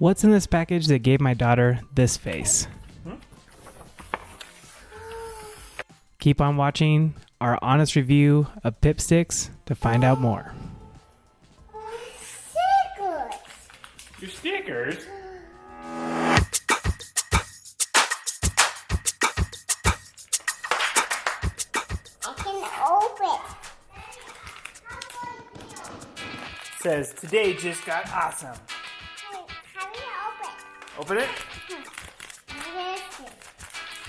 What's in this package that gave my daughter this face? Keep on watching our honest review of Pipsticks to find out more. Stickers. Your stickers? I can open. Says today just got awesome. Wait, how do you open? Open it. Listen.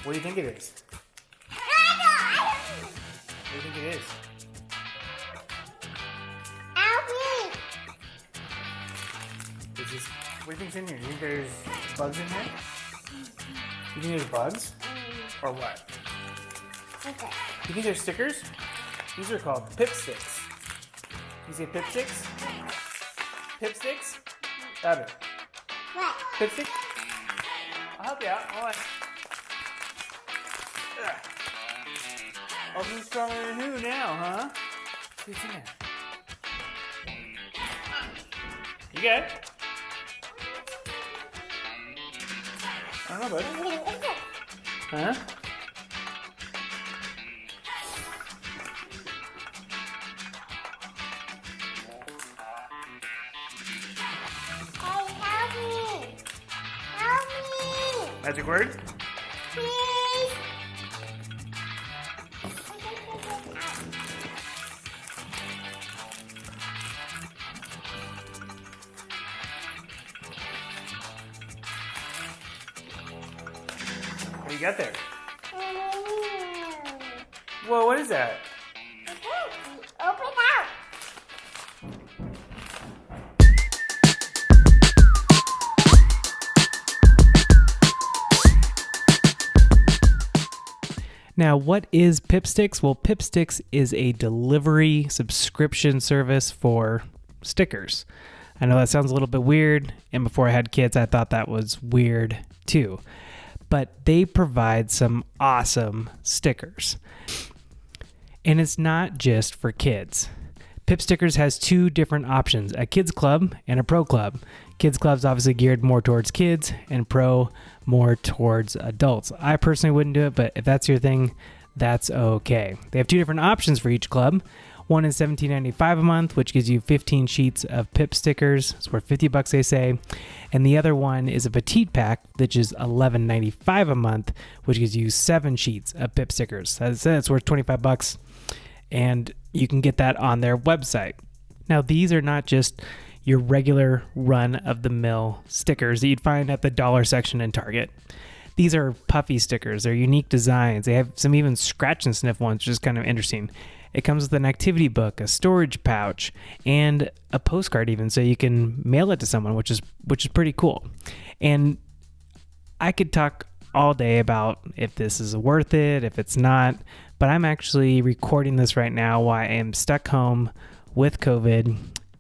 What do you think it is? I What do you think it is? don't. It's just, what do you think's in here? Do you think there's bugs in here? You think there's bugs? Or what? Okay. You think there's stickers? These are called Pipsticks. You say Pipsticks? Pipsticks? Louder. What? Pipstick? I'll help you out. Hold on. Open stronger than who now, huh? See what's in there. You good? I don't know, bud. Huh? Hey, help me. Help me. Magic word? Please. What do you got there? Whoa, what is that? Open out. Now, what is Pipsticks? Well, Pipsticks is a delivery subscription service for stickers. I know that sounds a little bit weird, and before I had kids, I thought that was weird too. But they provide some awesome stickers. And it's not just for kids. Pipstickers has two different options, a kids club and a pro club. Kids club's obviously geared more towards kids and pro more towards adults. I personally wouldn't do it, but if that's your thing, that's okay. They have two different options for each club. One is $17.95 a month, which gives you 15 sheets of Pip stickers. It's worth $50, they say. And the other one is a petite pack, which is $11.95 a month, which gives you 7 sheets of Pip stickers. That's worth $25, and you can get that on their website. Now, these are not just your regular run-of-the-mill stickers that you'd find at the dollar section in Target. These are puffy stickers. They're unique designs. They have some even scratch and sniff ones, which is kind of interesting. It comes with an activity book, a storage pouch, and a postcard even, so you can mail it to someone, which is pretty cool. And I could talk all day about if this is worth it, if it's not, but I'm actually recording this right now while I am stuck home with COVID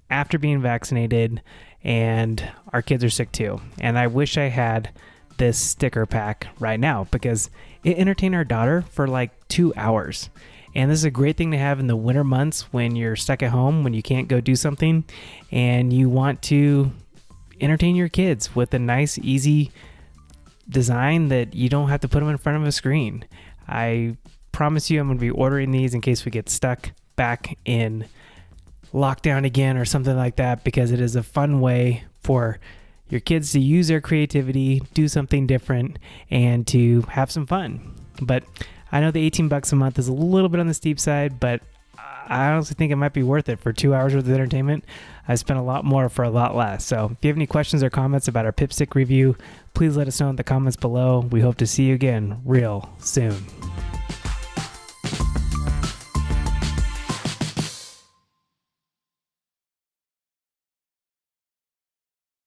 after being vaccinated, and our kids are sick too. And I wish I had this sticker pack right now because it entertained our daughter for like 2 hours. And this is a great thing to have in the winter months when you're stuck at home, when you can't go do something, and you want to entertain your kids with a nice, easy design that you don't have to put them in front of a screen. I promise you I'm going to be ordering these in case we get stuck back in lockdown again or something like that, because it is a fun way for your kids to use their creativity, do something different, and to have some fun. But I know the $18 a month is a little bit on the steep side, but I honestly think it might be worth it for 2 hours worth of entertainment. I spent a lot more for a lot less. So if you have any questions or comments about our Pipstick review, please let us know in the comments below. We hope to see you again real soon.